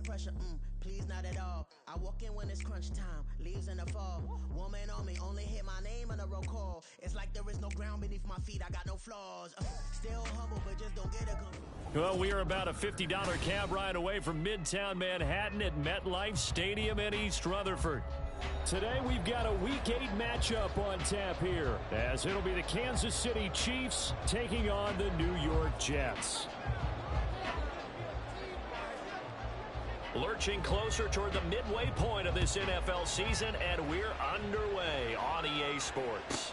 pressure, please not at all. I walk in when it's crunch time, leaves in the fall. Woman on me, only hit my name on a roll call. It's like there is no ground beneath my feet, I got no flaws. Still humble, but just don't get it. Well, we are about a $50 cab ride away from Midtown Manhattan at MetLife Stadium in East Rutherford. Today, we've got a Week 8 matchup on tap here, as it'll be the Kansas City Chiefs taking on the New York Jets. Lurching closer toward the midway point of this NFL season, and we're underway on EA Sports.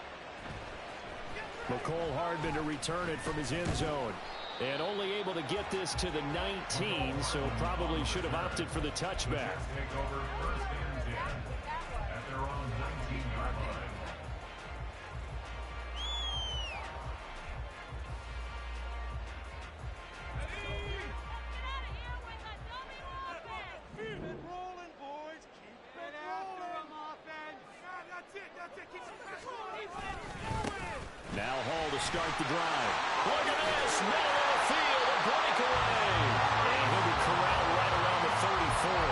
McCole Hardman to return it from his end zone. And only able to get this to the 19, so probably should have opted for the touchback. Take over first and 10 at their own 19-yard line. Keep it rolling, boys. Keep it after him, offense. That's it. Keep it. Now Hall to start the drive. Look at this. Middle of the field. A breakaway. And he'll be corralled right around the 34.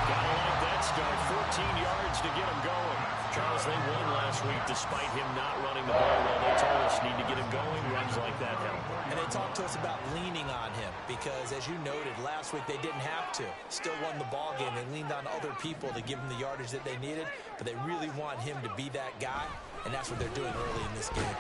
Gotta like that start. 14 yards to get him going. Charles, they won last week despite him not running the ball well. They told us need to get him going. Runs like that help. And they talked to us about leaning on him because, as you noted, last week they didn't have to. Still won the ball game. They leaned on other people to give them the yardage that they needed, but they really want him to be that guy, and that's what they're doing early in this game.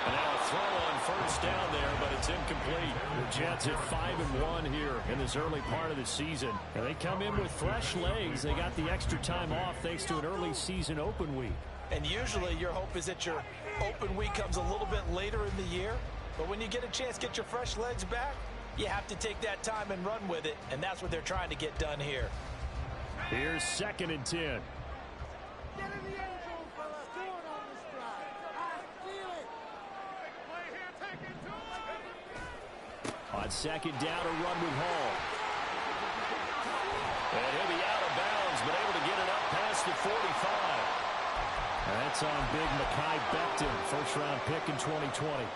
And now a throw on first down there, but it's incomplete. The Jets at 5-1 here in this early part of the season. And they come in with fresh legs. They got the extra time off thanks to an early season open week. And usually your hope is that your open week comes a little bit later in the year. But when you get a chance to get your fresh legs back, you have to take that time and run with it. And that's what they're trying to get done here. Here's 2nd and 10. Get in the end zone, fellas. Do it on this drive. I feel it. Play here, take it to him. On 2nd down, a run with Hall. And he'll be out of bounds, but able to get it up past the 45. And that's on big Mekhi Becton, first-round pick in 2020.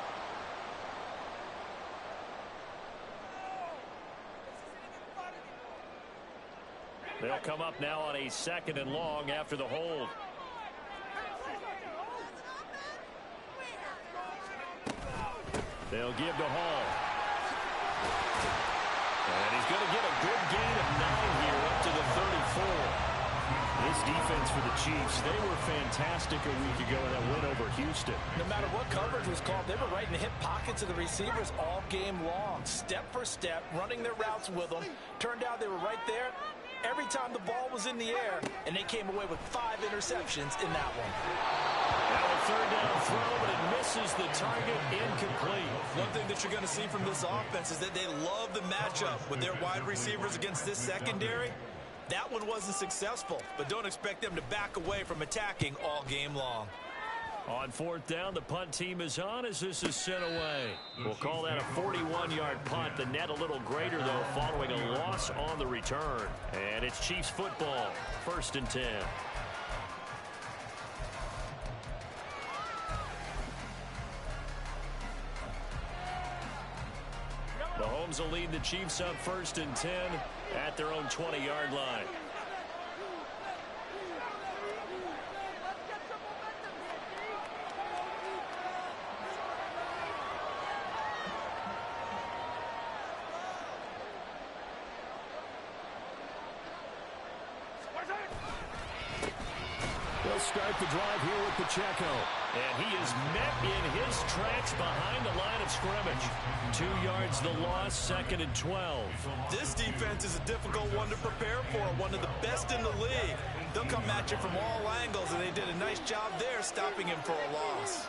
They'll come up now on a 2nd and long after the hold. They'll give to Hall. And he's going to get a good gain of 9 here up to the 34. This defense for the Chiefs, they were fantastic a week ago in that win over Houston. No matter what coverage was called, they were right in the hip pockets of the receivers all game long. Step for step, running their routes with them. Turned out they were right there every time the ball was in the air, and they came away with 5 interceptions in that one. Now a 3rd down throw, but it misses the target, incomplete. One thing that you're going to see from this offense is that they love the matchup with their wide receivers against this secondary. That one wasn't successful, but don't expect them to back away from attacking all game long. On 4th down, the punt team is on as this is sent away. We'll call that a 41-yard punt. The net a little greater, though, following a loss on the return. And it's Chiefs football, 1st and 10. Mahomes will lead the Chiefs up 1st and 10 at their own 20-yard line. They'll start the drive here with Pacheco. And he is met in his tracks behind the line of scrimmage. 2 yards the loss, 2nd and 12. This defense is a difficult one to prepare for, one of the best in the league. They'll come at you from all angles, and they did a nice job there stopping him for a loss.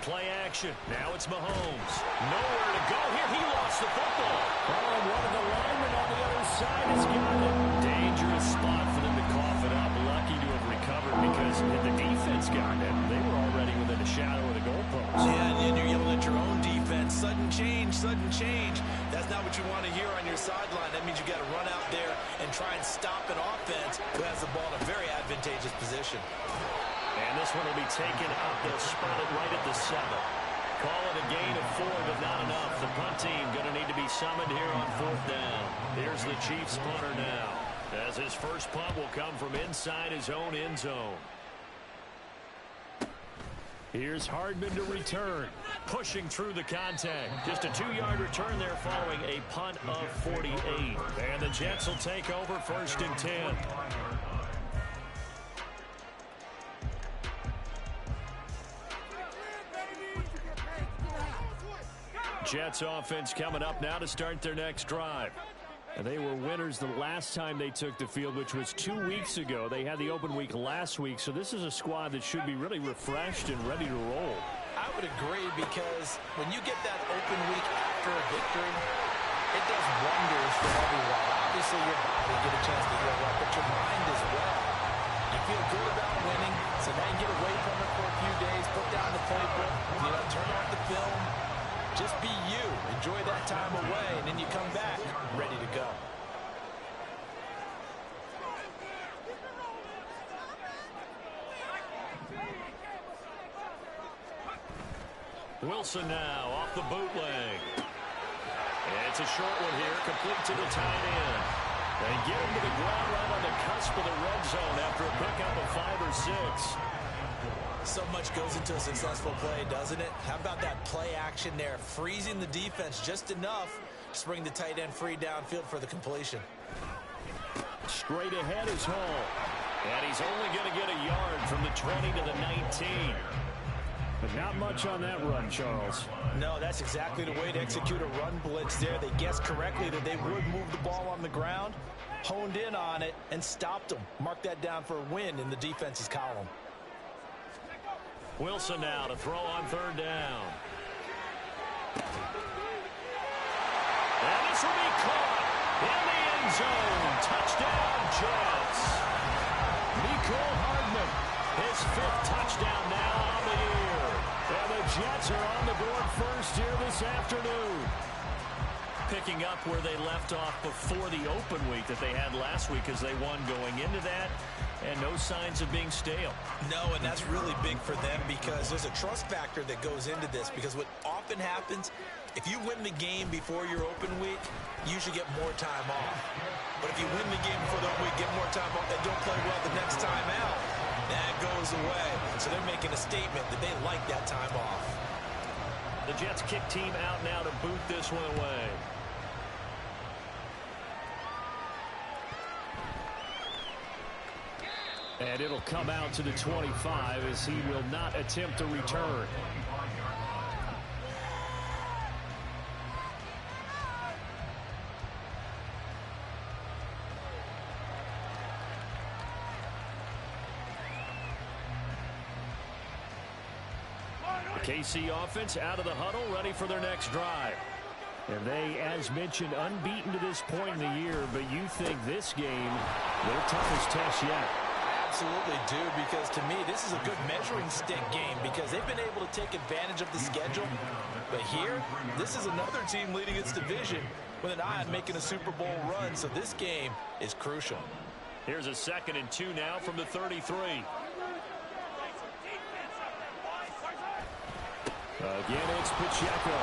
Play action. Now it's Mahomes. Nowhere to go here. He lost the football. Oh, and one of the linemen on the other side has got it. Dangerous spot for them to cough it up. Lucky to have recovered because if the defense got it, they were already within a shadow of the goalpost. Yeah, and you're yelling at your own defense. Sudden change, sudden change. That's not what you want to hear on your sideline. That means you got to run out there and try and stop an offense who has the ball in a very advantageous position. And this one will be taken out. They'll spread it right at the 7. call it a gain of 4, but not enough. The punt team going to need to be summoned here on 4th down. Here's the Chiefs punter now, as his first punt will come from inside his own end zone. Here's Hardman to return, pushing through the contact. Just a 2-yard return there following a punt of 48. And the Jets will take over 1st and 10. Jets offense coming up now to start their next drive. And they were winners the last time they took the field, which was 2 weeks ago. They had the open week last week, so this is a squad that should be really refreshed and ready to roll. I would agree, because when you get that open week after a victory, it does wonders for everyone. Obviously, your body get a chance to heal up, but your mind as well. You feel good about winning, so now you get away from it for a few days, put down the playbook, turn off the film. Just be you. Enjoy that time away, and then you come back ready to go. Wilson now off the bootleg. It's a short one here, complete to the tight end. They get him to the ground right on the cusp of the red zone after a pickup of 5 or 6. So much goes into a successful play, doesn't it? How about that play action there, freezing the defense just enough to bring the tight end free downfield for the completion. Straight ahead is Hall. And he's only going to get a yard from the 20 to the 19. But not much on that run, Charles. No, that's exactly the way to execute a run blitz there. They guessed correctly that they would move the ball on the ground, honed in on it, and stopped them. Mark that down for a win in the defense's column. Wilson now to throw on 3rd down. And this will be caught in the end zone. Touchdown, Jets. Mecole Hardman, his 5th touchdown now on the year. And the Jets are on the board first here this afternoon. Picking up where they left off before the open week that they had last week, as they won going into that. And no signs of being stale. No, and that's really big for them, because there's a trust factor that goes into this. Because what often happens, if you win the game before your open week, you should get more time off. But if you win the game before the open week, get more time off, and don't play well the next time out, that goes away. So they're making a statement that they like that time off. The Jets kick team out now to boot this one away. And it'll come out to the 25 as he will not attempt a return. The KC offense out of the huddle, ready for their next drive. And they, as mentioned, unbeaten to this point in the year, but you think this game, their toughest test yet. Absolutely do, because to me this is a good measuring stick game, because they've been able to take advantage of the schedule. But here, this is another team leading its division with an eye on making a Super Bowl run, so this game is crucial. Here's a 2nd and 2 now from the 33. Again, it's Pacheco.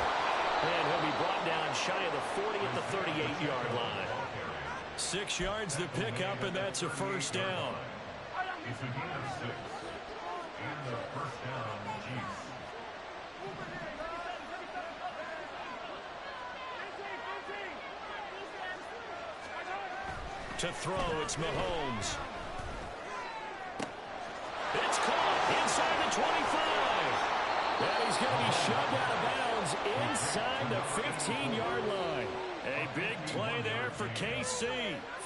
And he'll be brought down shy of the 40 at the 38-yard line. 6 yards the pickup, and that's a 1st down. It's a gain of 6. And the 1st down on the Chiefs. To throw, it's Mahomes. It's caught inside the 25. And he's going to be shoved out of bounds inside the 15-yard line. A big play there for KC.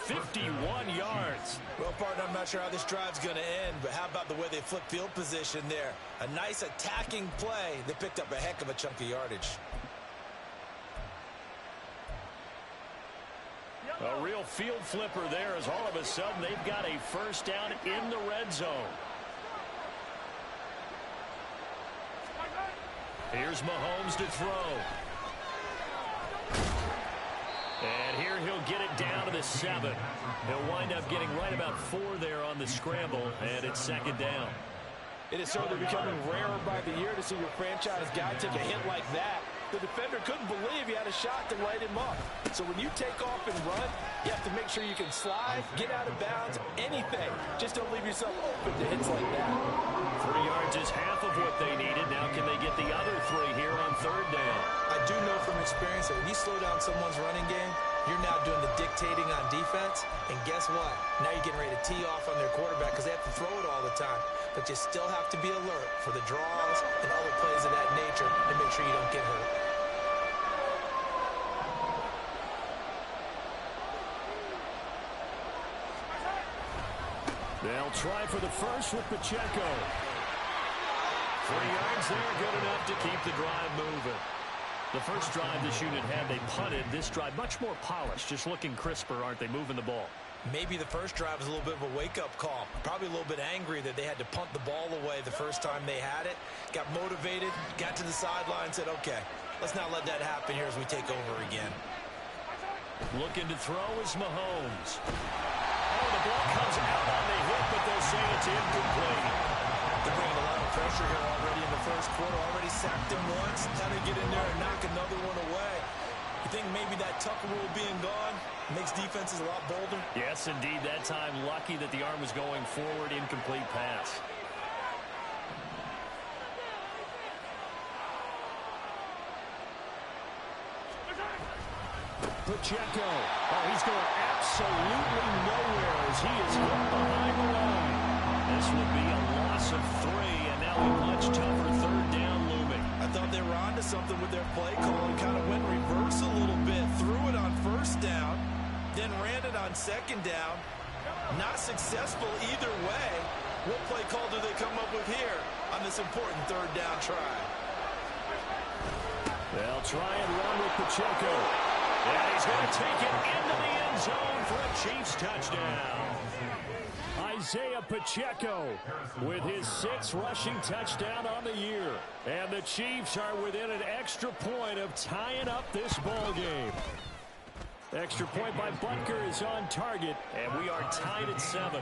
51 yards. Well, partner, I'm not sure how this drive's going to end, but how about the way they flip field position there? A nice attacking play that picked up a heck of a chunk of yardage. A real field flipper there, as all of a sudden they've got a 1st down in the red zone. Here's Mahomes to throw. And here he'll get it down to the 7. He'll wind up getting right about 4 there on the scramble, and it's 2nd down. It is certainly becoming rarer by the year to see your franchise guy take a hit like that. The defender couldn't believe he had a shot to light him up. So when you take off and run, you have to make sure you can slide, get out of bounds, anything. Just don't leave yourself open to hits like that. 3 yards is half of what they needed. Now can they get the other 3 here on third down? I do know from experience that when you slow down someone's running game, you're now doing the dictating on defense. And guess what? Now you're getting ready to tee off on their quarterback because they have to throw it all the time. But you still have to be alert for the draws and other plays of that nature to make sure you don't get hurt. They'll try for the first with Pacheco. 3 yards there, good enough to keep the drive moving. The first drive this unit had, they punted. This drive, much more polished, just looking crisper, aren't they, moving the ball? Maybe the first drive was a little bit of a wake-up call. Probably a little bit angry that they had to punt the ball away the first time they had it. Got motivated, got to the sideline, said, okay, let's not let that happen here as we take over again. Looking to throw is Mahomes. Oh, the ball comes out on the hit, but they'll say it's incomplete. They're bringing a lot of pressure here already in the first quarter. Already sacked him once. Time to get in there and knock another one away. You think maybe that Tucker rule being gone makes defenses a lot bolder? Yes, indeed. That time, lucky that the arm was going forward. Incomplete pass. Pacheco. Oh, he's going absolutely nowhere as he is hit behind the line. This would be a loss of 3, and now a much tougher third down looming. I thought they were onto something with their play call and kind of went reverse a little bit. Threw it on first down, then ran it on second down. Not successful either way. What play call do they come up with here on this important third down try? They'll try and run with Pacheco. And he's going to take it into the end zone for a Chiefs touchdown. Isaiah Pacheco with his 6th rushing touchdown on the year. And the Chiefs are within an extra point of tying up this ball game. Extra point by Butker is on target, and we are tied at 7.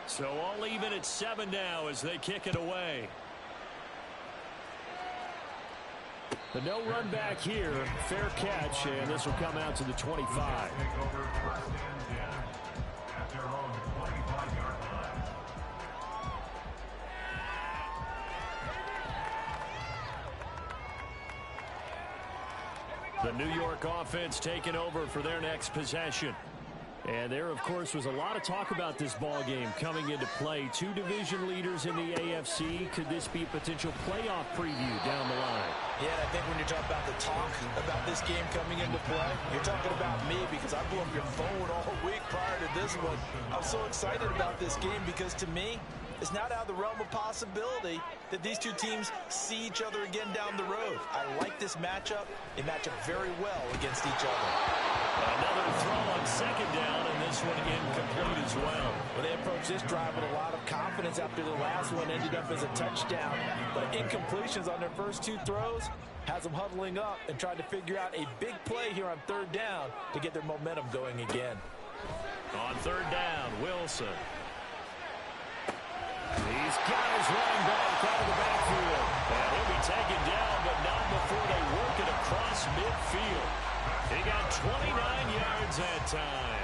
So all even at 7 now as they kick it away. The no run back here, fair catch, and this will come out to the 25. Take over first and 10 at their own 25-yard line. The New York offense taking over for their next possession. And there, of course, was a lot of talk about this ball game coming into play. 2 division leaders in the AFC. Could this be a potential playoff preview down the line? Yeah, I think when you're talking about the talk about this game coming into play, you're talking about me because I blew up your phone all week prior to this one. I'm so excited about this game because to me, it's not out of the realm of possibility that these two teams see each other again down the road. I like this matchup. They match up very well against each other. Another throw on second down, and this one incomplete as well. Well, they approached this drive with a lot of confidence after the last one ended up as a touchdown. But incompletions on their first 2 throws has them huddling up and trying to figure out a big play here on third down to get their momentum going again. On third down, Wilson. He's got his running back out of the backfield. And he'll be taken down, but not before they work it across midfield. He got 29 yards that time.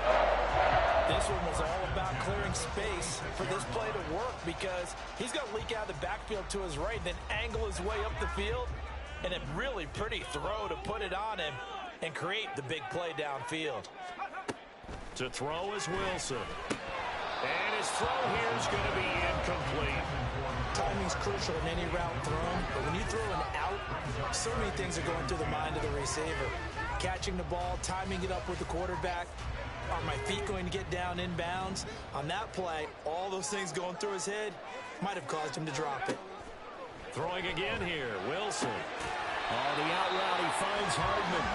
This one was all about clearing space for this play to work because he's going to leak out of the backfield to his right, then angle his way up the field, and a really pretty throw to put it on him and create the big play downfield. To throw is Wilson. And his throw here is going to be incomplete. Timing's crucial in any route thrown, but when you throw an out, so many things are going through the mind of the receiver. Catching the ball, timing it up with the quarterback. Are my feet going to get down in bounds? On that play, all those things going through his head might have caused him to drop it. Throwing again here, Wilson. Oh, the out route, he finds Hardman.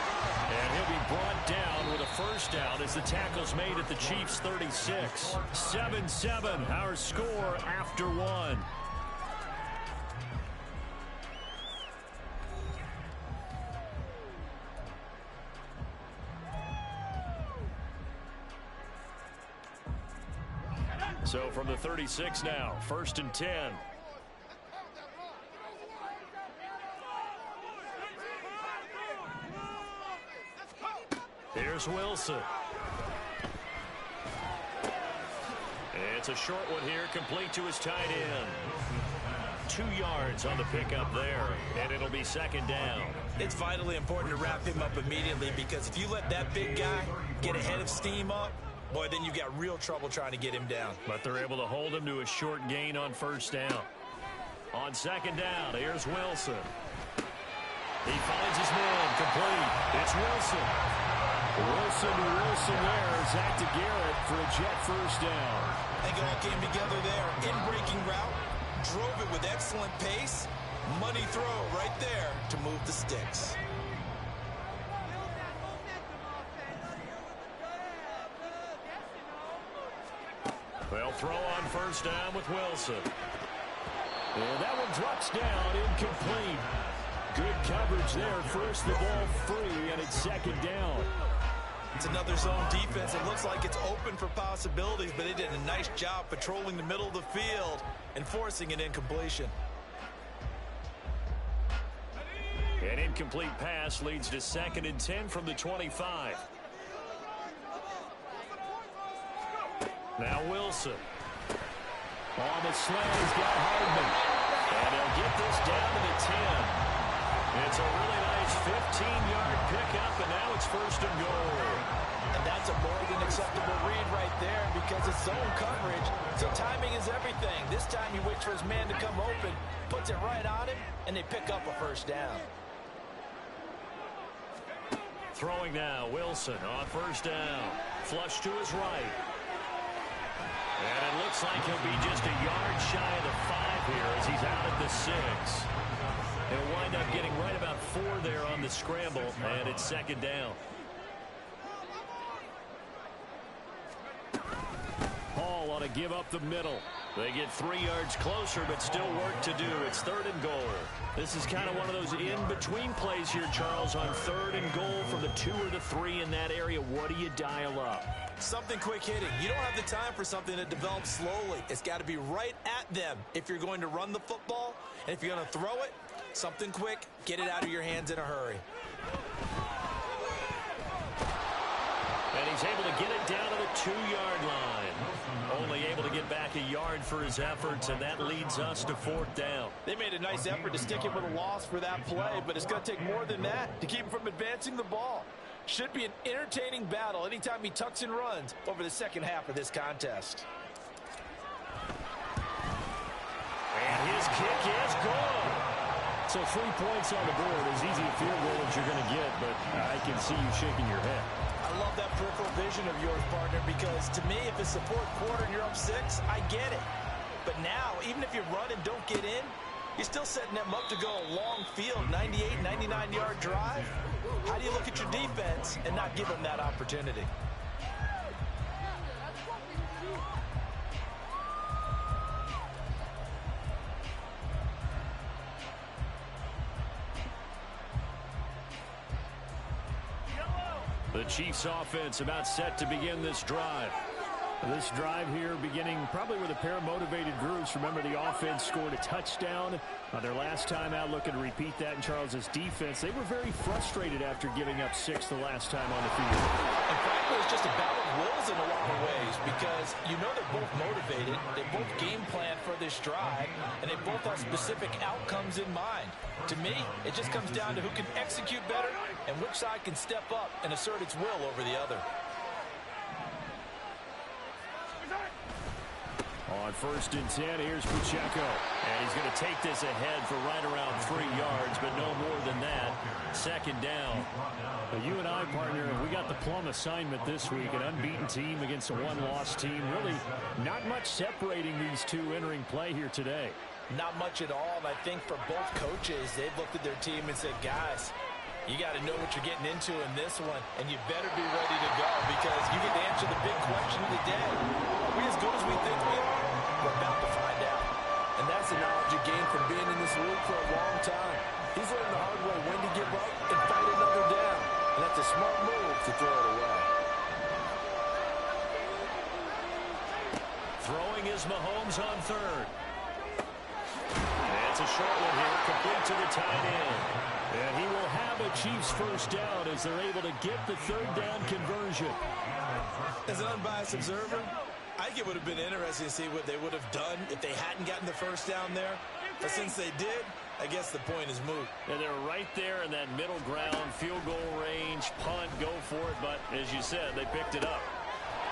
And he'll be brought down with a first down as the tackle's made at the Chiefs' 36. 7-7, our score after 1. So from the 36 now, 1st and 10. Here's Wilson. It's a short one here, complete to his tight end. 2 yards on the pickup there, and it'll be 2nd down. It's vitally important to wrap him up immediately, because if you let that big guy get ahead of steam up, boy, then you've got real trouble trying to get him down. But they're able to hold him to a short gain on 1st down. On 2nd down, here's Wilson. He finds his man, complete. It's Wilson. Wilson there. Zach DeGarrett for a jet 1st down. I think it all came together there. In-breaking route, drove it with excellent pace. Money throw right there to move the sticks. They'll throw on 1st down with Wilson. And that one drops down, incomplete. Good coverage there. First the ball free, and it's 2nd down. It's another zone defense. It looks like it's open for possibilities, but they did a nice job patrolling the middle of the field and forcing an incompletion. An incomplete pass leads to 2nd and 10 from the 25. Now Wilson. On the slant, he's got Hardman. And he'll get this down to the 10. It's a really nice 15-yard pickup, and now it's 1st and goal. And that's a more than acceptable read right there, because it's zone coverage, so timing is everything. This time he waits for his man to come open, puts it right on him, and they pick up a 1st down. Throwing now, Wilson on 1st down. Flush to his right. And it looks like he'll be just a yard shy of the 5 here as he's out at the 6. He'll wind up getting right about 4 there on the scramble, and it's 2nd down. Hall ought to give up the middle. They get 3 yards closer, but still work to do. It's 3rd and goal. This is kind of one of those in-between plays here, Charles, on 3rd and goal from the 2 or the 3 in that area. What do you dial up? Something quick hitting. You don't have the time for something that develops slowly. It's got to be right at them if you're going to run the football. And if you're going to throw it, something quick, get it out of your hands in a hurry. And he's able to get it down to the 2-yard line. Only able to get back a yard for his efforts, and that leads us to 4th down. They made a nice effort to stick him with a loss for that play, but it's going to take more than that to keep him from advancing the ball. Should be an entertaining battle anytime he tucks and runs over the 2nd half of this contest. And his kick is good. So 3 points on the board, as easy a field goal as you're going to get, but I can see you shaking your head. I love that peripheral vision of yours, partner, because to me, if it's the 4th quarter and you're up 6, I get it. But now, even if you run and don't get in, you're still setting them up to go a long field, 98, 99-yard drive. How do you look at your defense and not give them that opportunity? The Chiefs offense about set to begin this drive. This drive here beginning probably with a pair of motivated groups. Remember, the offense scored a touchdown their last time out. Looking to repeat that in Charles's defense. They were very frustrated after giving up 6 the last time on the field. And frankly, it's just a battle of wills in a lot of ways, because you know they're both motivated. They both game plan for this drive, and they both have specific outcomes in mind. To me, it just comes down to who can execute better and which side can step up and assert its will over the other. On 1st and 10, here's Pacheco. And he's going to take this ahead for right around 3 yards, but no more than that. 2nd down. But you and I, partner, we got the plum assignment this week. An unbeaten team against a one-loss team. Really not much separating these two entering play here today. Not much at all, and I think for both coaches, they've looked at their team and said, guys, you got to know what you're getting into in this one, and you better be ready to go, because you get to answer the big question of the day. Are we as good as we think we are? We're about to find out. And that's the knowledge you gain from being in this league for a long time. He's learned the hard way when to give up and fight another down. And that's a smart move to throw it away. Throwing is Mahomes on third. It's a short one here, complete to the tight end. And he will have a Chiefs first down as they're able to get the third down conversion. As an unbiased observer, I think it would have been interesting to see what they would have done if they hadn't gotten the first down there. But since they did, I guess the point is moot. And they're right there in that middle ground, field goal range, punt, go for it. But as you said, they picked it up.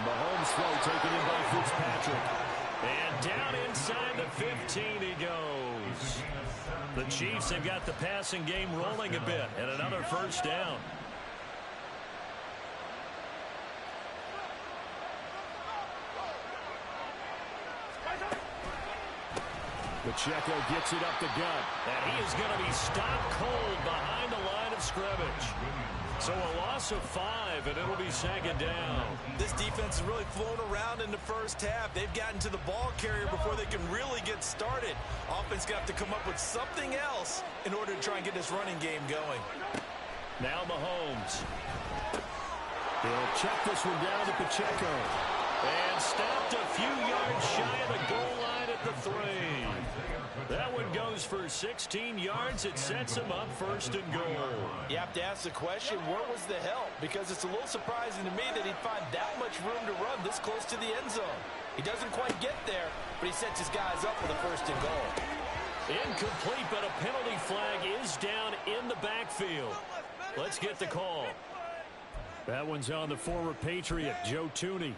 Mahomes throw taken in by Fitzpatrick. And down inside the 15 he goes. The Chiefs have got the passing game rolling a bit, and another first down. Pacheco gets it up the gut, and he is going to be stopped cold behind the line of scrimmage. So a loss of 5, and it'll be second down. This defense has really flown around in the first half. They've gotten to the ball carrier before they can really get started. Offense got to come up with something else in order to try and get this running game going. Now Mahomes. He'll check this one down to Pacheco. And stopped a few yards shy of the goal line at the 3. That one goes for 16 yards. It sets him up first and goal. You have to ask the question, where was the help? Because it's a little surprising to me that he'd find that much room to run this close to the end zone. He doesn't quite get there, but he sets his guys up for the first and goal. Incomplete, but a penalty flag is down in the backfield. Let's get the call. That one's on the former Patriot, Joe Thuney.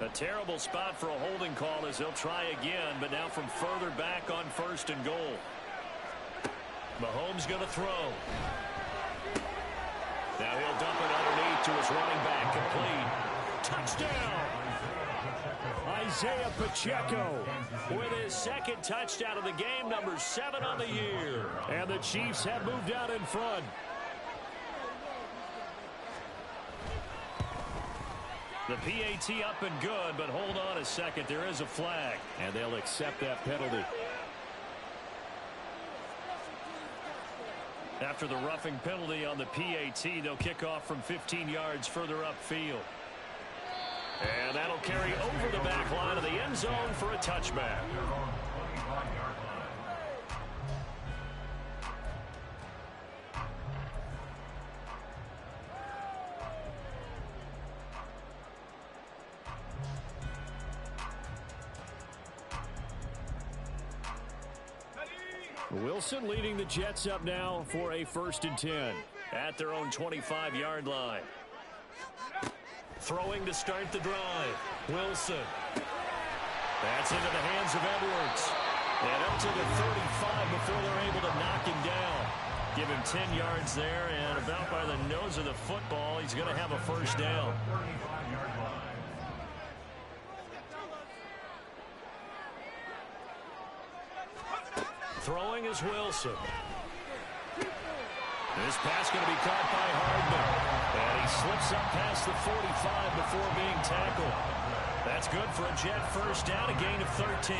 A terrible spot for a holding call as he'll try again, but now from further back on first and goal. Mahomes going to throw. Now he'll dump it underneath to his running back, complete. Touchdown! Isaiah Pacheco with his second touchdown of the game, number 7 on the year. And the Chiefs have moved out in front. The PAT up and good, but hold on a second. There is a flag, and they'll accept that penalty. After the roughing penalty on the PAT, they'll kick off from 15 yards further upfield. And that'll carry over the back line of the end zone for a touchback. Wilson leading the Jets up now for a 1st and 10 at their own 25-yard line. Throwing to start the drive. Wilson. That's into the hands of Edwards. And up to the 35 before they're able to knock him down. Give him 10 yards there, and about by the nose of the football, he's going to have a first down. Throwing is Wilson. This pass going to be caught by Hardman. And he slips up past the 45 before being tackled. That's good for a Jet first down, a gain of 13.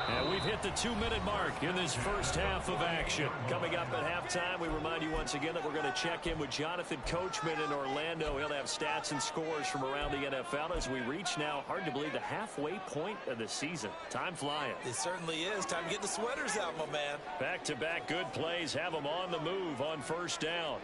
And we've hit the 2-minute mark in this first half of action. Coming up at halftime, we remind you once again that we're going to check in with Jonathan Coachman in Orlando. He'll have stats and scores from around the NFL as we reach now, hard to believe, the halfway point of the season. Time flying. It certainly is. Time to get the sweaters out, my man. Back-to-back good plays have them on the move on first down.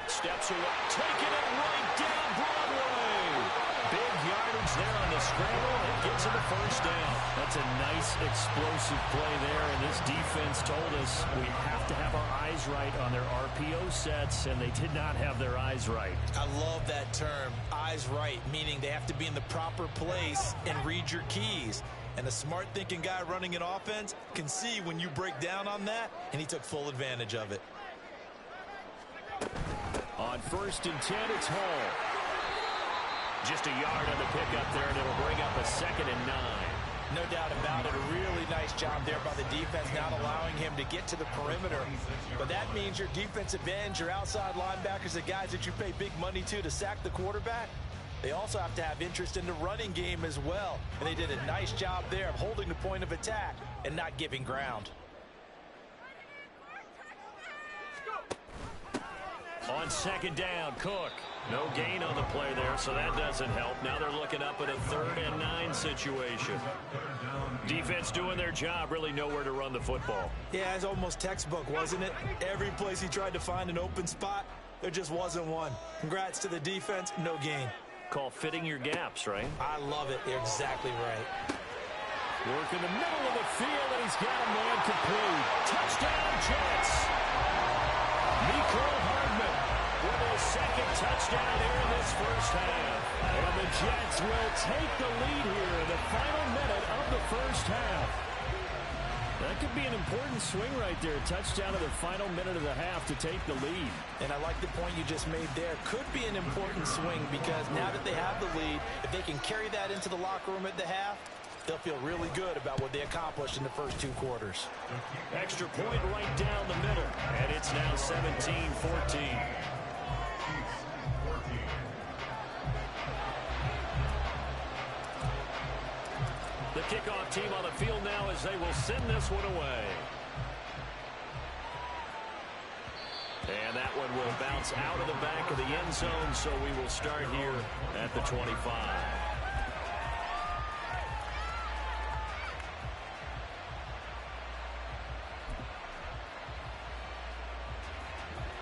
Steps away, taking it right down Broadway. Big yardage there on the scramble, and gives him a first down. That's a nice explosive play there, and this defense told us we have to have our eyes right on their RPO sets, and they did not have their eyes right. I love that term, eyes right, meaning they have to be in the proper place and read your keys. And a smart thinking guy running an offense can see when you break down on that, and he took full advantage of it. On 1st and 10, it's Hall. Just a yard on the pickup there, and it'll bring up a 2nd and 9. No doubt about it. A really nice job there by the defense, not allowing him to get to the perimeter. But that means your defensive ends, your outside linebackers, the guys that you pay big money to sack the quarterback, they also have to have interest in the running game as well. And they did a nice job there of holding the point of attack and not giving ground. On second down, Cook. No gain on the play there, so that doesn't help. Now they're looking up at a 3rd and 9 situation. Defense doing their job, really nowhere to run the football. Yeah, it's almost textbook, wasn't it? Every place he tried to find an open spot, there just wasn't one. Congrats to the defense, no gain. Call fitting your gaps, right? I love it. You're exactly right. Work in the middle of the field, and he's got a man complete. Touchdown, Jets! Mecole Hardman with his 2nd touchdown here in this first half. And the Jets will take the lead here in the final minute of the first half. That could be an important swing right there. Touchdown in the final minute of the half to take the lead. And I like the point you just made there. Could be an important swing because now that they have the lead, if they can carry that into the locker room at the half, they'll feel really good about what they accomplished in the first 2 quarters. Extra point right down the middle, and it's now 17-14. The kickoff team on the field now as they will send this one away. And that one will bounce out of the back of the end zone, so we will start here at the 25.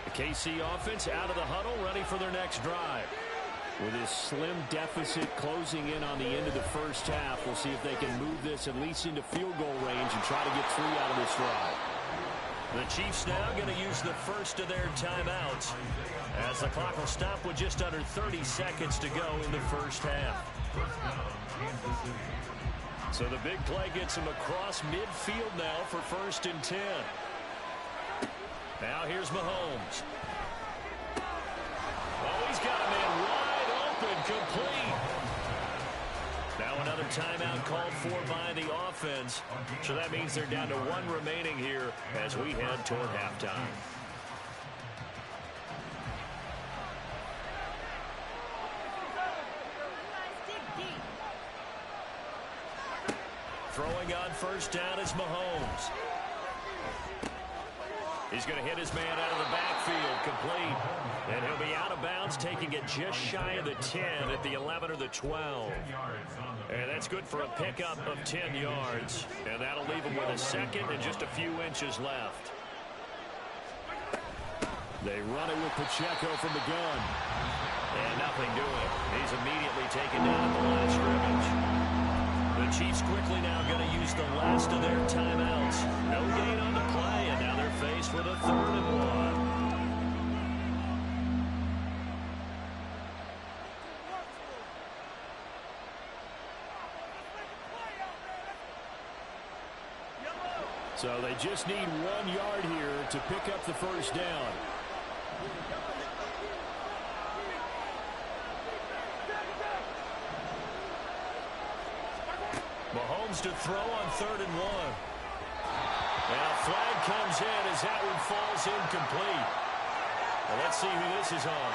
The KC offense out of the huddle, ready for their next drive. With his slim deficit closing in on the end of the first half, we'll see if they can move this at least into field goal range and try to get 3 out of this drive. The Chiefs now going to use the first of their timeouts as the clock will stop with just under 30 seconds to go in the first half. So the big play gets him across midfield now for 1st and 10. Now here's Mahomes. Oh, he's got a man wide open, complete. Now another timeout called for by the offense. So that means they're down to 1 remaining here as we head toward halftime. Throwing on first down is Mahomes. He's going to hit his man out of the backfield, complete. And he'll be out of bounds, taking it just shy of the 10 at the 11 or the 12. And that's good for a pickup of 10 yards. And that'll leave him with a 2nd and just a few inches left. They run it with Pacheco from the gun. And nothing doing. He's immediately taken down at the line of scrimmage. The Chiefs quickly now going to use the last of their timeouts. No gain on the play, and now they're faced with a 3rd and 1. So they just need 1 yard here to pick up the first down. Mahomes to throw on 3rd and 1. And a flag comes in as that one falls incomplete. Well, let's see who this is on.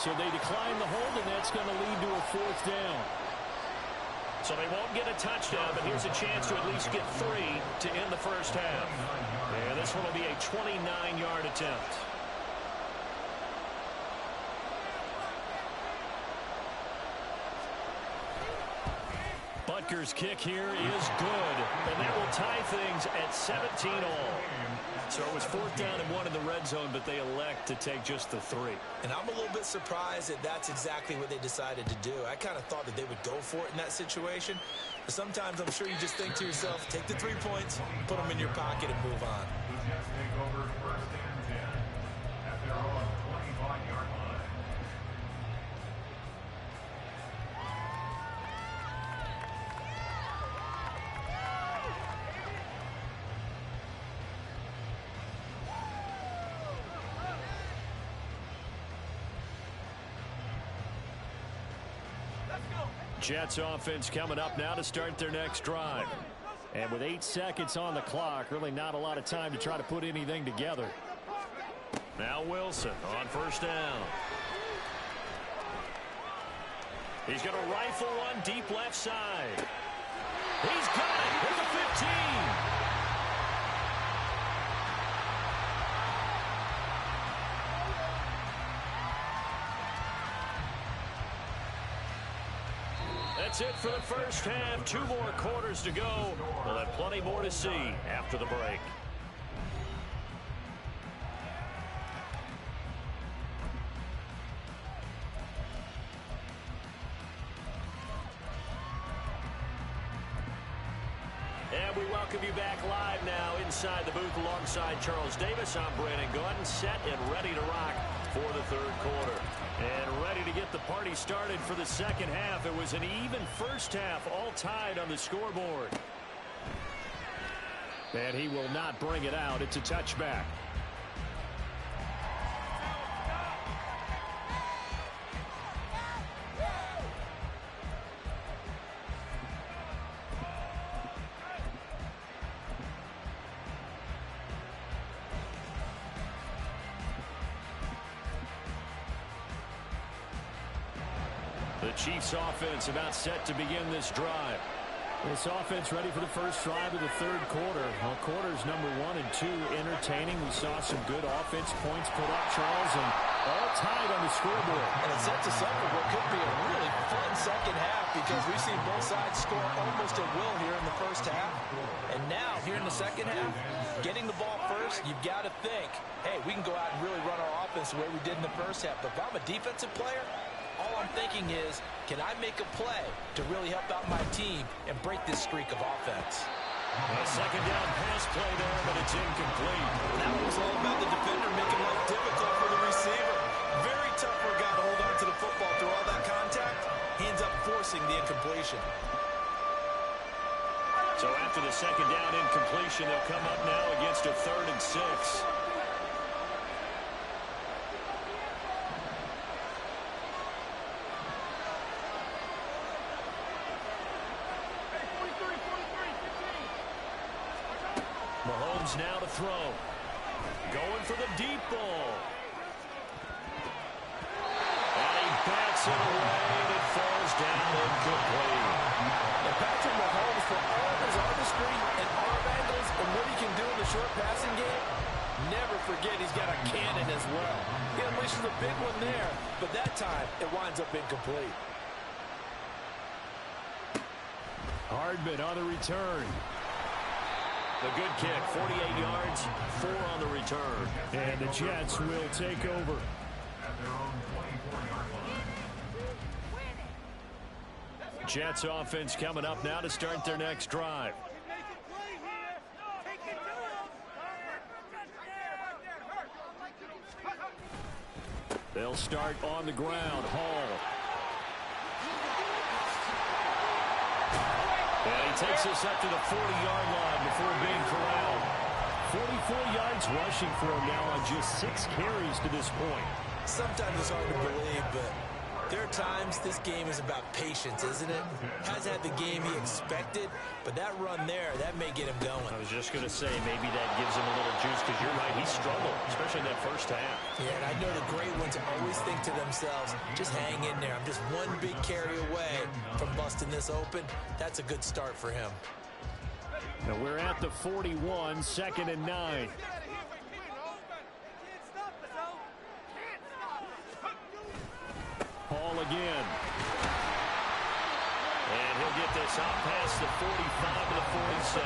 So they decline the hold, and that's going to lead to a 4th down. So they won't get a touchdown, but here's a chance to at least get 3 to end the first half. And this one will be a 29-yard attempt. Butker's kick here is good, and that will tie things at 17 all. So it was 4th down and 1 in the red zone, but they elect to take just the 3. And I'm a little bit surprised that that's exactly what they decided to do. I kind of thought that they would go for it in that situation. But sometimes I'm sure you just think to yourself, take the 3 points, put them in your pocket, and move on. The Jets take over 1st and 10 at their own 25-yard line. Jets offense coming up now to start their next drive. And with 8 seconds on the clock, really not a lot of time to try to put anything together. Now Wilson on 1st down. He's going to rifle one deep left side. He's got it at the 15. That's it for the first half. 2 more quarters to go. We'll have plenty more to see after the break. And we welcome you back live now inside the booth alongside Charles Davis. I'm Brandon Gaudin, set and ready to rock for the third quarter. And ready to get the party started for the second half. It was an even first half, all tied on the scoreboard. And he will not bring it out. It's a touchback. The Chiefs offense about set to begin this drive. This offense ready for the first drive of the third quarter. Well, quarters number 1 and 2 entertaining. We saw some good offense points put up, Charles, and all tied on the scoreboard. And it sets us up for what could be a really fun second half because we've seen both sides score almost at will here in the first half. And now, here in the second half, getting the ball first, you've got to think, hey, we can go out and really run our offense the way we did in the first half. But if I'm a defensive player, all I'm thinking is, can I make a play to really help out my team and break this streak of offense? A second down pass play there, but it's incomplete. That was all about the defender making life difficult for the receiver. Very tough for a guy to hold on to the football through all that contact. He ends up forcing the incompletion. So after the second down incompletion, they'll come up now against a 3rd and 6. Mahomes now to throw. Going for the deep ball. And he bats it away, and it falls down incomplete. And Patrick Mahomes, for all of his artistry and arm angles and what he can do in the short passing game, never forget he's got a cannon as well. He unleashes a big one there, but that time it winds up incomplete. Hardman on the return. The good kick, 48 yards, 4 on the return. And the Jets will take over. At their own 24-yard line. Jets offense coming up now to start their next drive. They'll start on the ground. Hall. And he takes us up to the 40-yard line before being corralled. 44 yards rushing for him now on just 6 carries to this point. Sometimes it's hard to believe, but there are times this game is about patience, isn't it? Hasn't had the game he expected, but that run there, that may get him going. I was just going to say, maybe that gives him a little juice, because you're right, he struggled, especially in that first half. Yeah, and I know the great ones always think to themselves, just hang in there. I'm just one big carry away from busting this open. That's a good start for him. Now we're at the 41, 2nd and 9. Hall again. And he'll get this out past the 45 to the 47.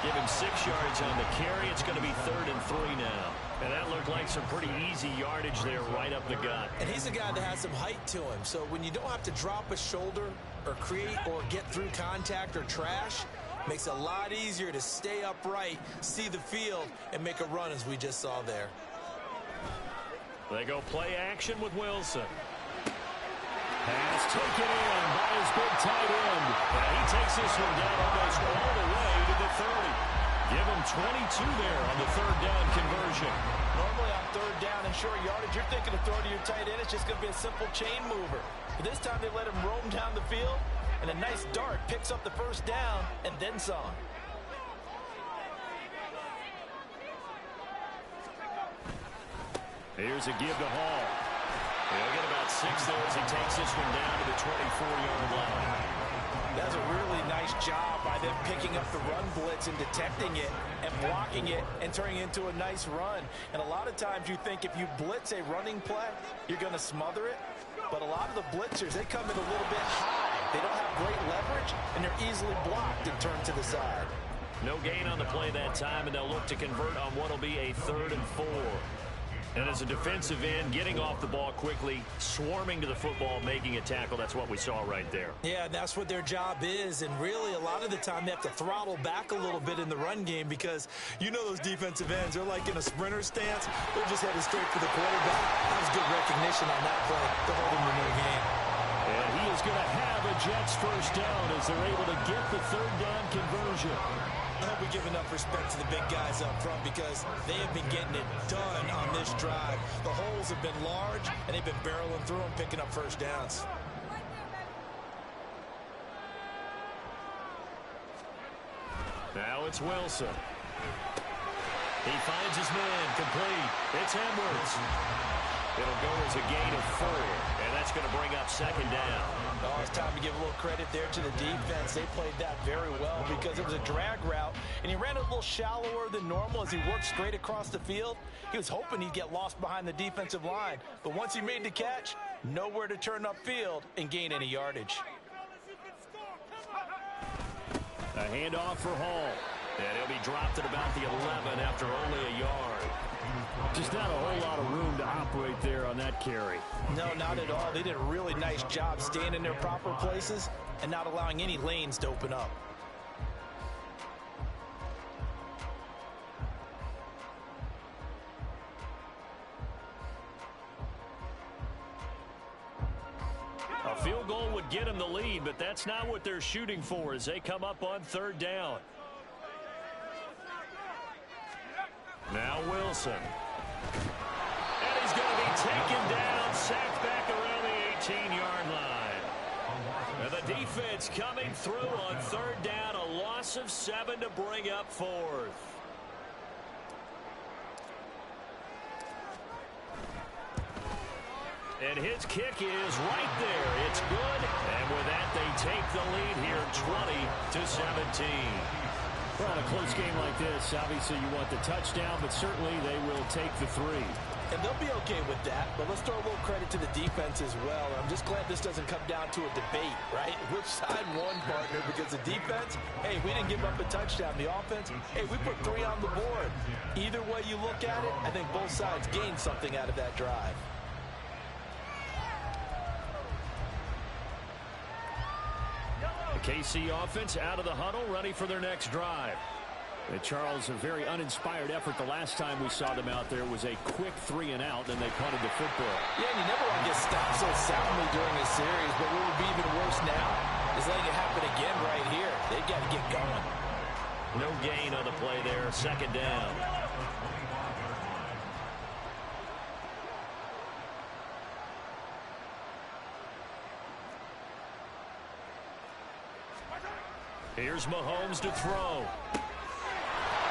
Give him 6 yards on the carry. It's going to be 3rd and 3 now. And that looked like some pretty easy yardage there right up the gut. And he's a guy that has some height to him. So when you don't have to drop a shoulder or create or get through contact or trash, makes it a lot easier to stay upright, see the field, and make a run as we just saw there. They go play action with Wilson. Pass taken in by his big tight end. And he takes this one down almost all the way to the 30. Give him 22 there on the 3rd down conversion. Normally on 3rd down and short yardage, you're thinking of throwing to your tight end. It's just going to be a simple chain mover. But this time they let him roam down the field, and a nice dart picks up the first down and then some. Here's a give to Hall. He'll get about 6 there as he takes this one down to the 24-yard line. That's a really nice job by them picking up the run blitz and detecting it and blocking it and turning it into a nice run. And a lot of times you think if you blitz a running play, you're going to smother it. But a lot of the blitzers, they come in a little bit high They don't have great leverage, and they're easily blocked and turned to the side. No gain on the play that time, and they'll look to convert on what will be a 3rd and 4. And as a defensive end, getting off the ball quickly, swarming to the football, making a tackle, that's what we saw right there. Yeah, that's what their job is, and really a lot of the time they have to throttle back a little bit in the run game because you know those defensive ends, they're like in a sprinter stance. They're just headed straight for the quarterback. That was good recognition on that play to hold him in their game. And he is going to have a Jets first down as they're able to get the 3rd down conversion. I hope we give enough respect to the big guys up front because they have been getting it done on this drive. The holes have been large, and they've been barreling through them, picking up first downs. Now it's Wilson. He finds his man, complete. It's Edwards. It'll go as a gain of 4, and that's going to bring up 2nd down. Oh, it's time to give a little credit there to the defense. They played that very well because it was a drag route, and he ran a little shallower than normal as he worked straight across the field. He was hoping he'd get lost behind the defensive line, but once he made the catch, nowhere to turn upfield and gain any yardage. A handoff for Hall, and he'll be dropped at about the 11 after only a yard. Just not a whole lot of room to operate there on that carry. No, not at all. They did a really nice job staying in their proper places and not allowing any lanes to open up. A field goal would get them the lead, but that's not what they're shooting for as they come up on 3rd down. Now Wilson. And he's going to be taken down, sacked back around the 18-yard line. And the defense coming through on 3rd down, a loss of 7 to bring up 4th. And his kick is right there. It's good. And with that, they take the lead here, 20-17. Well, in a close game like this, obviously you want the touchdown, but certainly they will take the 3. And they'll be okay with that, but let's throw a little credit to the defense as well. I'm just glad this doesn't come down to a debate, right? Which side won, partner? Because the defense, hey, we didn't give up a touchdown. The offense, hey, we put 3 on the board. Either way you look at it, I think both sides gained something out of that drive. The KC offense out of the huddle, ready for their next drive. And Charles, a very uninspired effort the last time we saw them out there was a quick 3 and out, and they punted the football. Yeah, and you never want to get stopped so soundly during a series, but what would be even worse now is letting it happen again right here. They've got to get going. No gain on the play there, 2nd down. Here's Mahomes to throw.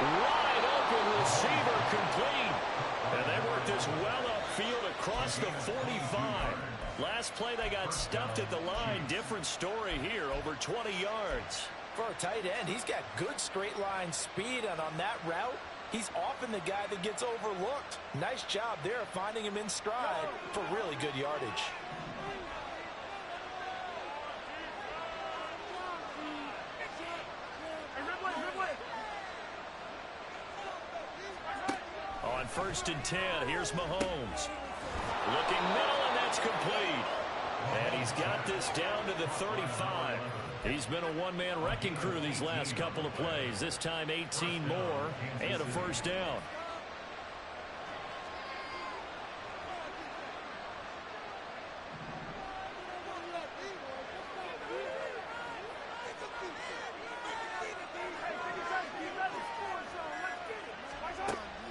Wide open receiver complete. And they worked this well upfield across the 45. Last play they got stuffed at the line. Different story here, over 20 yards. For a tight end, he's got good straight line speed, and on that route, he's often the guy that gets overlooked. Nice job there finding him in stride for really good yardage. On 1st and 10, here's Mahomes. Looking middle, and that's complete. And he's got this down to the 35. He's been a one-man wrecking crew these last couple of plays. This time 18 more and a first down.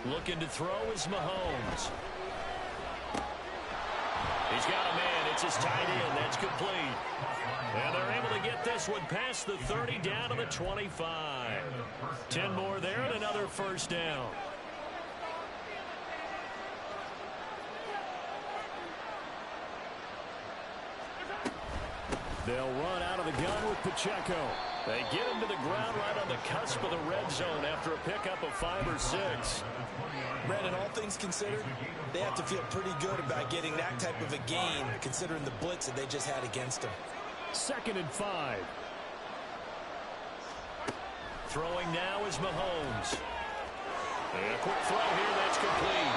Looking to throw is Mahomes. He's got a man. It's his tight end. That's complete. And they're able to get this one past the 30 down to the 25. 10 more there and another first down. They'll run out of the gun with Pacheco. They get him to the ground right on the cusp of the red zone after a pickup of 5 or 6. Brandon, all things considered, they have to feel pretty good about getting that type of a gain, considering the blitz that they just had against them. 2nd and 5. Throwing now is Mahomes. And a quick throw here that's complete.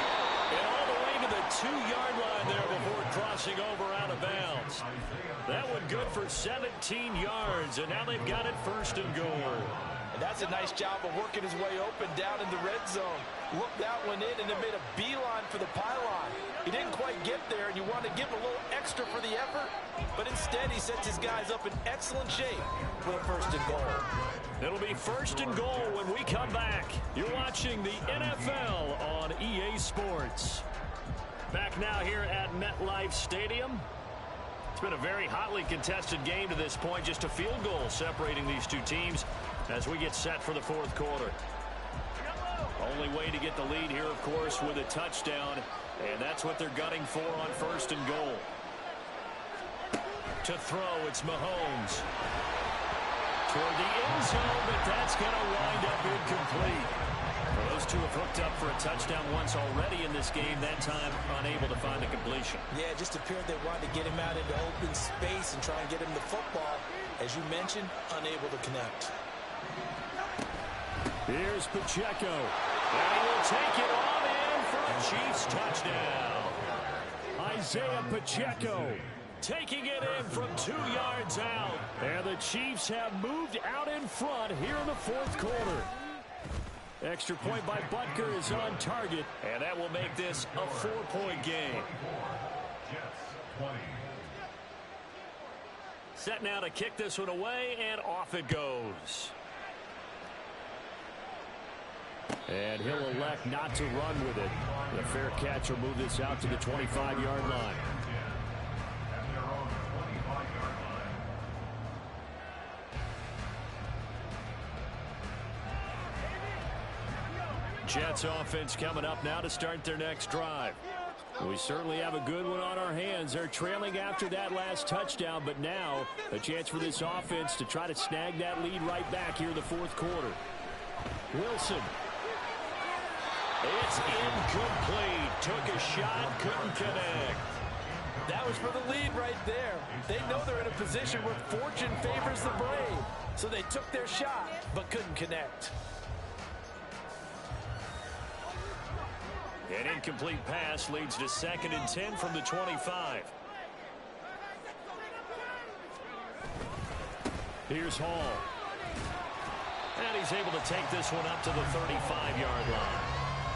And all the way to the 2-yard line there before crossing over out of bounds. That one good for 17 yards, and now they've got it 1st and goal. And that's a nice job of working his way open down in the red zone. Looked that one in and then made a beeline for the pylon. He didn't quite get there, and you want to give him a little extra for the effort, but instead he sets his guys up in excellent shape for the 1st and goal. It'll be 1st and goal when we come back. You're watching the NFL on EA Sports. Back now here at MetLife Stadium. It's been a very hotly contested game to this point. Just a field goal separating these two teams as we get set for the 4th quarter. Only way to get the lead here, of course, with a touchdown. And that's what they're gunning for on 1st and goal. To throw, it's Mahomes. Toward the end zone, but that's going to wind up incomplete. Well, those two have hooked up for a touchdown once already in this game, that time unable to find the completion. Yeah, it just appeared they wanted to get him out into open space and try and get him the football. As you mentioned, unable to connect. Here's Pacheco. And he will take it on in for a Chiefs touchdown. Isaiah Pacheco taking it in from 2 yards out. And the Chiefs have moved out in front here in the 4th quarter. Extra point by Butker is on target. And that will make this a 4-point game. Set now to kick this one away, and off it goes. And he'll elect not to run with it. The fair catch will move this out to the 25-yard line. Jets offense coming up now to start their next drive. We certainly have a good one on our hands. They're trailing after that last touchdown, but now a chance for this offense to try to snag that lead right back here in the 4th quarter. Wilson. It's incomplete. Took a shot, couldn't connect. That was for the lead right there. They know they're in a position where fortune favors the brave. So they took their shot, but couldn't connect. An incomplete pass leads to 2nd and 10 from the 25. Here's Hall. And he's able to take this one up to the 35-yard line.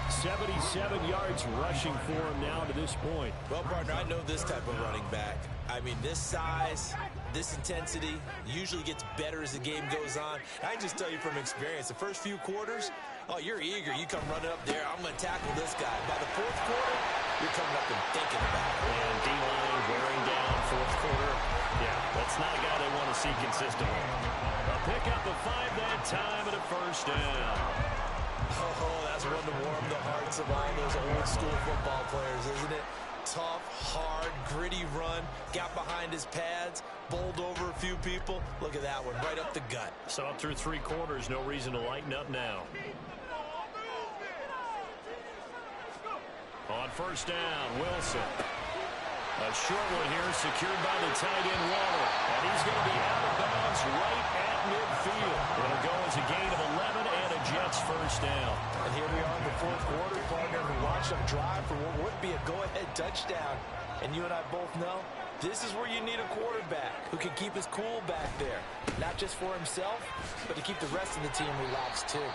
77 yards rushing for him now to this point. Well, partner, I know this type of running back. I mean, this size, this intensity usually gets better as the game goes on. I can just tell you from experience, the first few quarters, oh, you're eager. You come running up there. I'm going to tackle this guy. By the 4th quarter, you're coming up and thinking about it. And D-line wearing down 4th quarter. Yeah, that's not a guy they want to see consistently. A pick up of 5 that time and a 1st down. Oh, that's one to warm the hearts of all those old school football players, isn't it? Tough, hard, gritty run. Got behind his pads, bowled over a few people. Look at that one, right up the gut. So up through 3 quarters, no reason to lighten up now. On 1st down, Wilson. A short one here, secured by the tight end Waller. And he's going to be out of bounds right at midfield. It'll go as a gain of 11 and a Jets 1st down. And here we are in the 4th quarter, partner, and watch them drive for what would be a go-ahead touchdown. And you and I both know this is where you need a quarterback who can keep his cool back there. Not just for himself, but to keep the rest of the team relaxed too.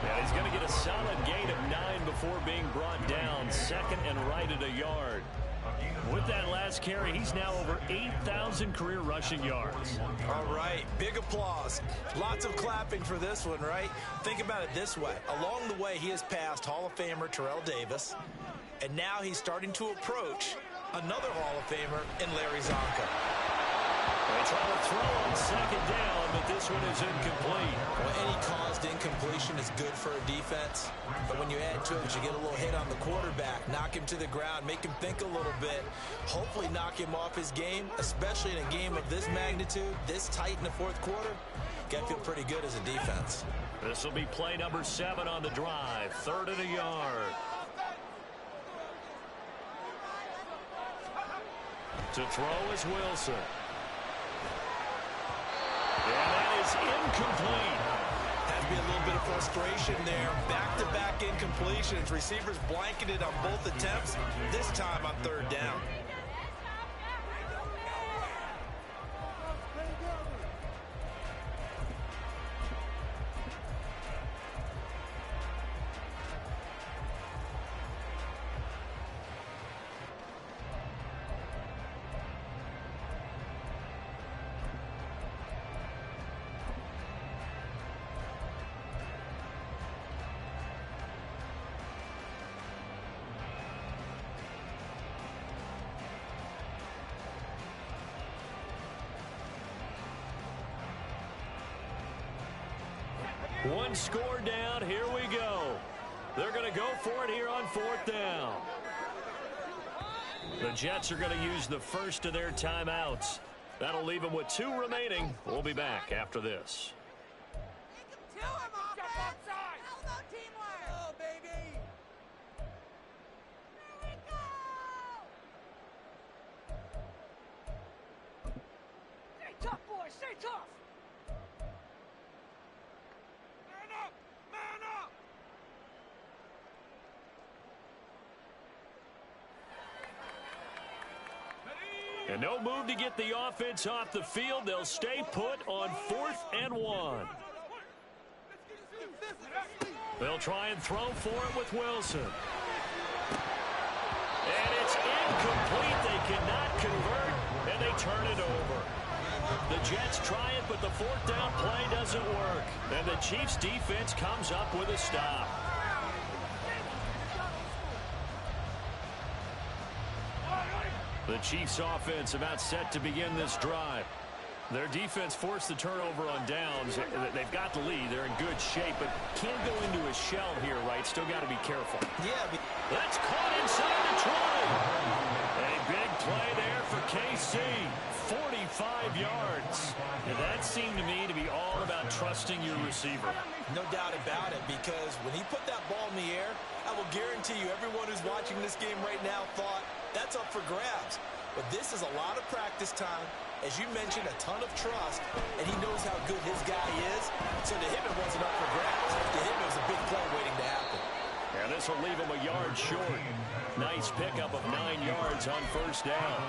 And he's going to get a solid gain of 9 before being brought down. 2nd and right at a yard. With that last carry, he's now over 8,000 career rushing yards. All right, big applause. Lots of clapping for this one, right? Think about it this way. Along the way, he has passed Hall of Famer Terrell Davis, and now he's starting to approach another Hall of Famer in Larry Zonka. They try to throw on 2nd down, but this one is incomplete. Well, any caused incompletion is good for a defense, but when you add to it, you get a little hit on the quarterback, knock him to the ground, make him think a little bit, hopefully knock him off his game, especially in a game of this magnitude, this tight in the 4th quarter. Got to feel pretty good as a defense. This will be play number 7 on the drive. 3rd and a yard. To throw is Wilson. It's incomplete. Has to be a little bit of frustration there. Back-to-back incompletions. Receivers blanketed on both attempts, this time on third down. One score down. Here we go. They're going to go for it here on fourth down. The Jets are going to use the first of their timeouts. That'll leave them with 2 remaining. We'll be back after this. Stay tough, boys. Stay tough. And no move to get the offense off the field. They'll stay put on 4th and 1. They'll try and throw for it with Wilson. And it's incomplete. They cannot convert, and they turn it over. The Jets try it, but the 4th down play doesn't work. And the Chiefs' defense comes up with a stop. The Chiefs' offense about set to begin this drive. Their defense forced the turnover on downs. They've got the lead. They're in good shape, but can't go into a shell here, right? Still got to be careful. Yeah. That's caught inside the 20. A big play there for KC. 45 yards. And that seemed to me to be all about trusting your receiver. No doubt about it, because when he put that ball in the air, I will guarantee you everyone who's watching this game right now thought that's up for grabs. But this is a lot of practice time. As you mentioned, a ton of trust, and he knows how good his guy is. So to him, it wasn't up for grabs. To him, it was a big play waiting to happen. And this will leave him a yard short. Nice pickup of 9 yards on first down.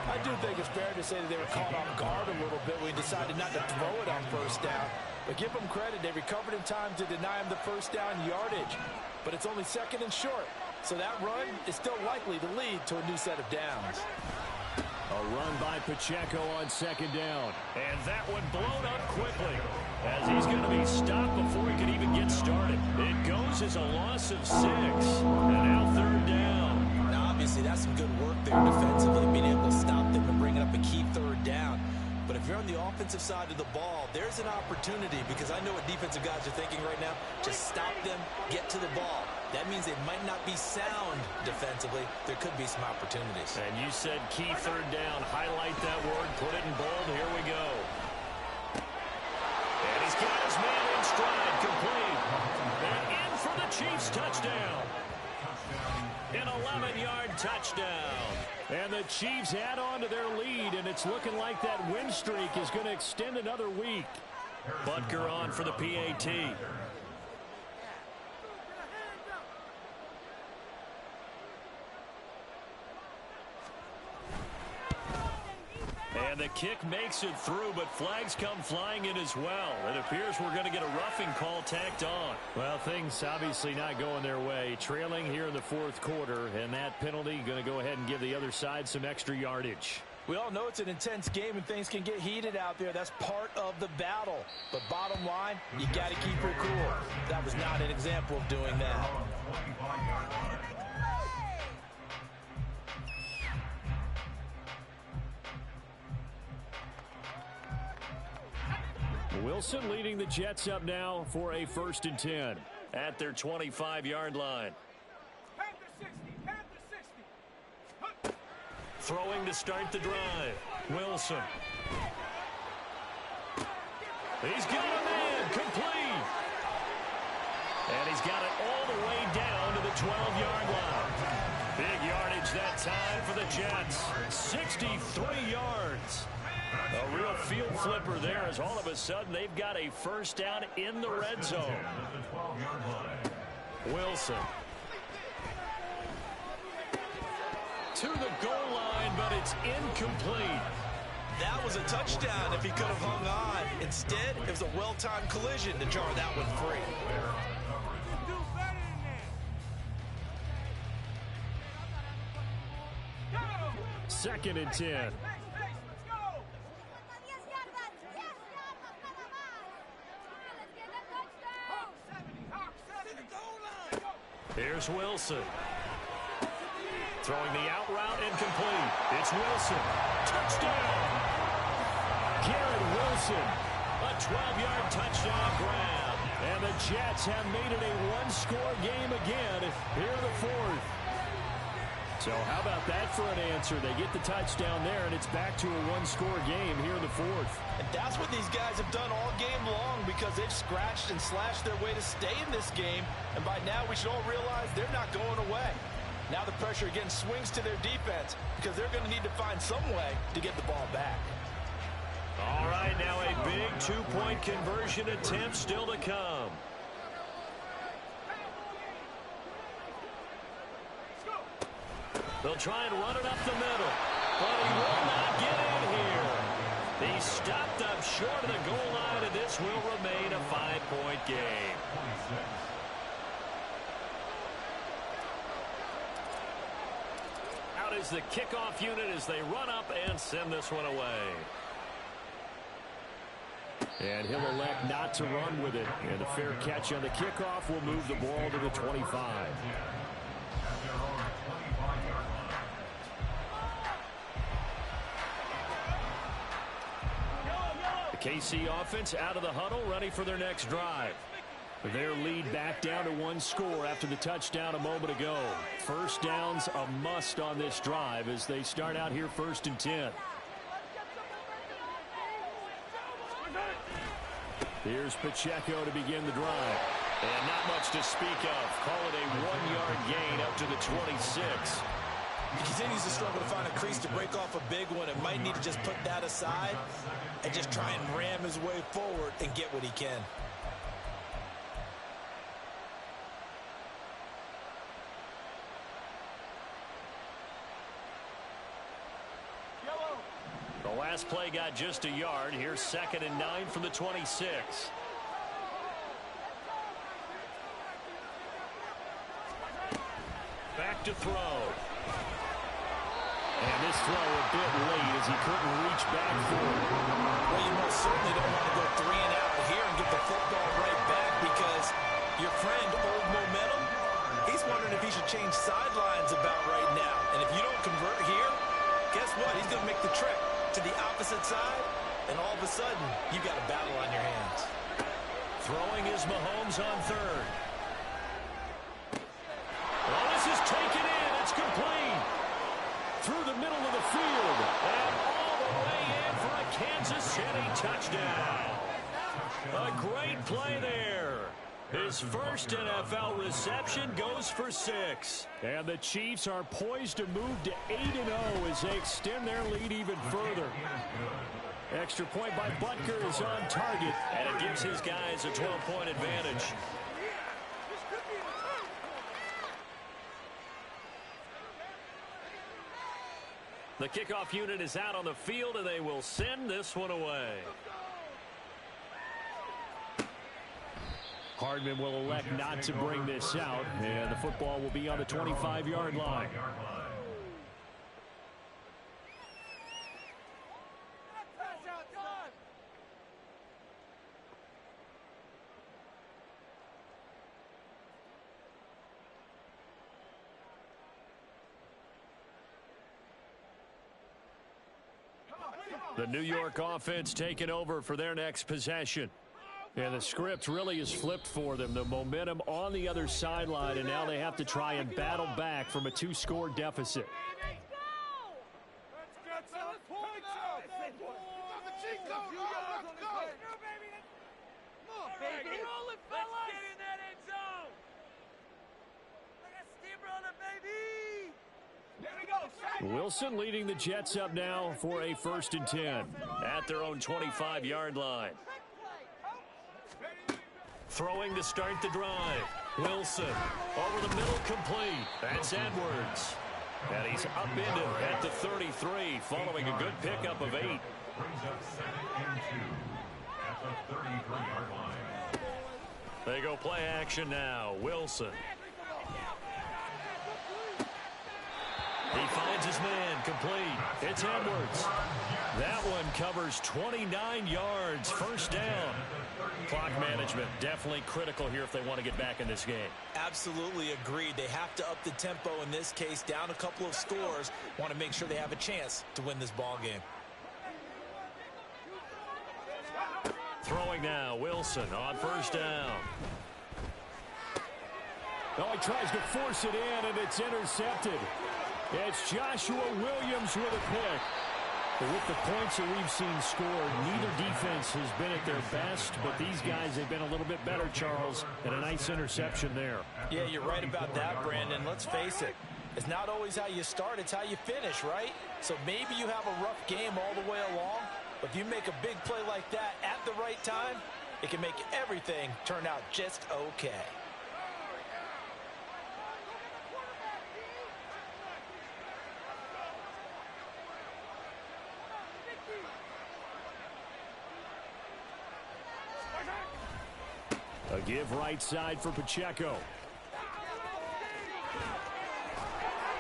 I do think it's fair to say that they were caught off guard a little bit when he decided not to throw it on first down. But give them credit. They recovered in time to deny him the first down yardage. But it's only 2nd and short. So that run is still likely to lead to a new set of downs. A run by Pacheco on 2nd down. And that one blown up quickly as he's going to be stopped before he can even get started. It goes as a loss of 6. And now 3rd down. Now, obviously, that's some good work there defensively, being able to stop them and bringing up a key 3rd down. But if you're on the offensive side of the ball, there's an opportunity, because I know what defensive guys are thinking right now. Just stop them, get to the ball. That means they might not be sound defensively. There could be some opportunities. And you said key 3rd down. Highlight that word. Put it in bold. Here we go. And he's got his man in stride. Complete. And in for the Chiefs touchdown. An 11-yard touchdown. And the Chiefs add on to their lead, and it's looking like that win streak is going to extend another week. Butker on for the PAT. And the kick makes it through, but flags come flying in as well. It appears we're going to get a roughing call tacked on. Well, things obviously not going their way. Trailing here in the 4th quarter, and that penalty going to go ahead and give the other side some extra yardage. We all know it's an intense game and things can get heated out there. That's part of the battle. But bottom line, you got to keep it cool. That was not an example of doing that. Wilson leading the Jets up now for a 1st and 10 at their 25-yard line. Throwing to start the drive. Wilson. He's got a man complete. And he's got it all the way down to the 12-yard line. Big yardage that time for the Jets. 63 yards. A real field flipper there as all of a sudden they've got a first down in the red zone. Wilson. To the goal line, but it's incomplete. That was a touchdown if he could have hung on. Instead, it was a well-timed collision to jar that one free. Second and 10. Here's Wilson. Throwing the out route incomplete. It's Wilson. Touchdown! Garrett Wilson. A 12-yard touchdown grab. And the Jets have made it a one-score game again here in the fourth. So how about that for an answer? They get the touchdown there, and it's back to a one-score game here in the fourth. And that's what these guys have done all game long because they've scratched and slashed their way to stay in this game. And by now, we should all realize they're not going away. Now the pressure again swings to their defense because they're going to need to find some way to get the ball back. All right, now a big two-point conversion attempt still to come. They'll try and run it up the middle, but he will not get in here. He stopped up short of the goal line, and this will remain a 5-point game. Out is the kickoff unit as they run up and send this one away. And he'll elect not to run with it. And a fair catch on the kickoff will move the ball to the 25. The KC offense out of the huddle, ready for their next drive. Their lead back down to one score after the touchdown a moment ago. First down's a must on this drive as they start out here 1st and 10. Here's Pacheco to begin the drive. And not much to speak of. Call it a 1-yard gain up to the 26. He continues to struggle to find a crease to break off a big one and might need to just put that aside and just try and ram his way forward and get what he can. The last play got just a yard. Here's 2nd and 9 from the 26. Back to throw. And this throw a bit late as he couldn't reach back for it. Well, you most certainly don't want to go 3 and out here and get the football right back because your friend, Old Momentum, he's wondering if he should change sidelines about right now. And if you don't convert here, guess what? He's going to make the trek to the opposite side, and all of a sudden, you've got a battle on your hands. Throwing is Mahomes on 3rd. Well, this is taken in. It's complete. Through the middle of the field. And all the way in for a Kansas City touchdown. A great play there. His first NFL reception goes for 6. And the Chiefs are poised to move to 8-0 as they extend their lead even further. Extra point by Butker is on target, and it gives his guys a 12-point advantage. The kickoff unit is out on the field, and they will send this one away. Hardman will elect not to bring this out, and the football will be on the 25-yard line. The New York offense taking over for their next possession. And the script really is flipped for them. The momentum on the other sideline, and now they have to try and battle back from a 2-score deficit. Let's get some points out. Let's roll it, fellas. Let's get in that end zone. Like a steamroller, baby. Here we go. Wilson leading the Jets up now for a 1st and 10 at their own 25-yard line. Throwing to start the drive. Wilson over the middle, complete. That's Edwards. And he's upended at the 33 following a good pickup of 8. Brings up 2nd and 2 at the 33-yard line. They go play action now. Wilson. He finds his man, complete. It's Edwards. That one covers 29 yards, 1st down. Clock management definitely critical here if they want to get back in this game. Absolutely agreed. They have to up the tempo in this case, down a couple of scores. Want to make sure they have a chance to win this ball game. Throwing now, Wilson on 1st down. Oh, he tries to force it in, and it's intercepted. It's Joshua Williams with a pick. But with the points that we've seen scored, neither defense has been at their best, but these guys have been a little bit better, Charles, and a nice interception there. Yeah, you're right about that, Brandon. Let's face it. It's not always how you start, it's how you finish, right? So maybe you have a rough game all the way along, but if you make a big play like that at the right time, it can make everything turn out just okay. A give right side for Pacheco.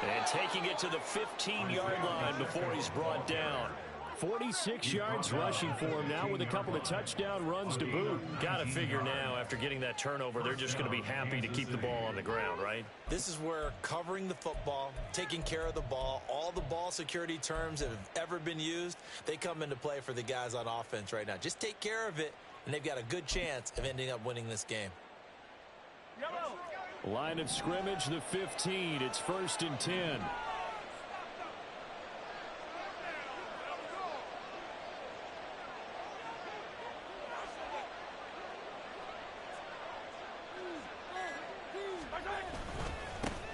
And taking it to the 15-yard line before he's brought down. 46 yards rushing for him now with a couple of touchdown runs to boot. Got to figure now, after getting that turnover, they're just going to be happy to keep the ball on the ground, right? This is where covering the football, taking care of the ball, all the ball security terms that have ever been used, they come into play for the guys on offense right now. Just take care of it, and they've got a good chance of ending up winning this game. Line of scrimmage, the 15. It's 1st and 10.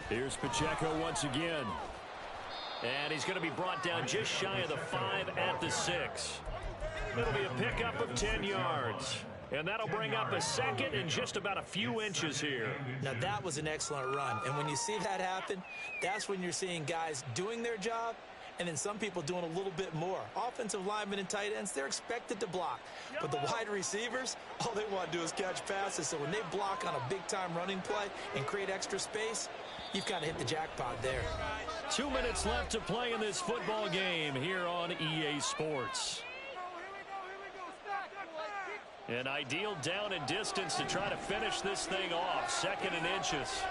Here's Pacheco once again. And he's going to be brought down just shy of the 5 at the 6. It'll be a pickup of 10 yards. And that'll bring up a 2nd and just about a few inches here. Now, that was an excellent run. And when you see that happen, that's when you're seeing guys doing their job and then some people doing a little bit more. Offensive linemen and tight ends, they're expected to block. But the wide receivers, all they want to do is catch passes. So when they block on a big-time running play and create extra space, you've kind of hit the jackpot there. 2 minutes left to play in this football game here on EA Sports. An ideal down and distance to try to finish this thing off. 2nd and inches.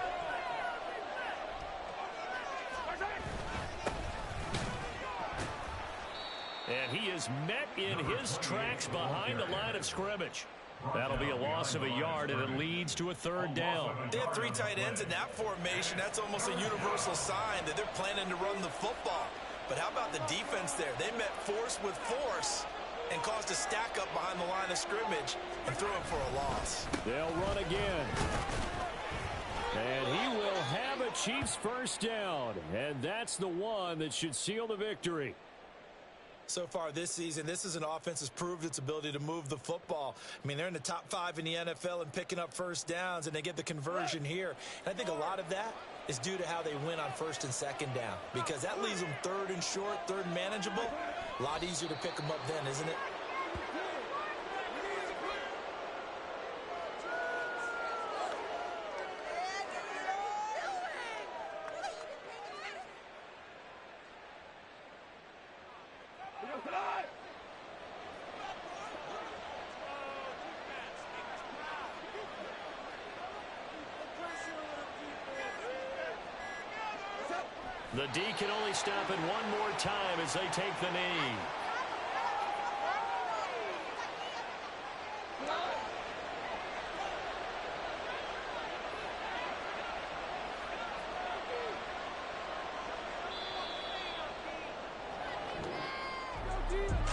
And he is met in his tracks behind the line of scrimmage. That'll be a loss of a yard, and it leads to a 3rd down. They have 3 tight ends in that formation. That's almost a universal sign that they're planning to run the football. But how about the defense there? They met force with force and caused a stack up behind the line of scrimmage and threw it for a loss. They'll run again. And he will have a Chiefs 1st down. And that's the one that should seal the victory. So far this season, this is an offense that's proved its ability to move the football. I mean, they're in the top 5 in the NFL and picking up 1st downs, and they get the conversion here. And I think a lot of that is due to how they win on 1st and 2nd down, because that leaves them 3rd and short, 3rd and manageable. A lot easier to pick them up then, isn't it? The D can only stop it one more time as they take the knee.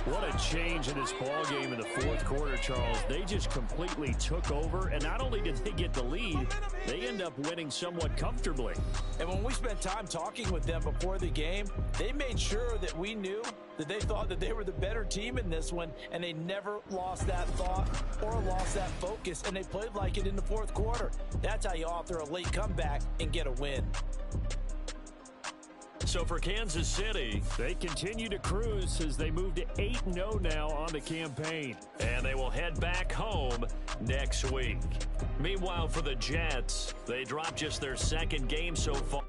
What a change in this ball game in the fourth quarter, Charles. They just completely took over, and not only did they get the lead, they end up winning somewhat comfortably. And when we spent time talking with them before the game, they made sure that we knew that they thought that they were the better team in this one, and they never lost that thought or lost that focus, and they played like it in the fourth quarter. That's how you author a late comeback and get a win. So for Kansas City, they continue to cruise as they move to 8-0 now on the campaign. And they will head back home next week. Meanwhile, for the Jets, they dropped just their second game so far.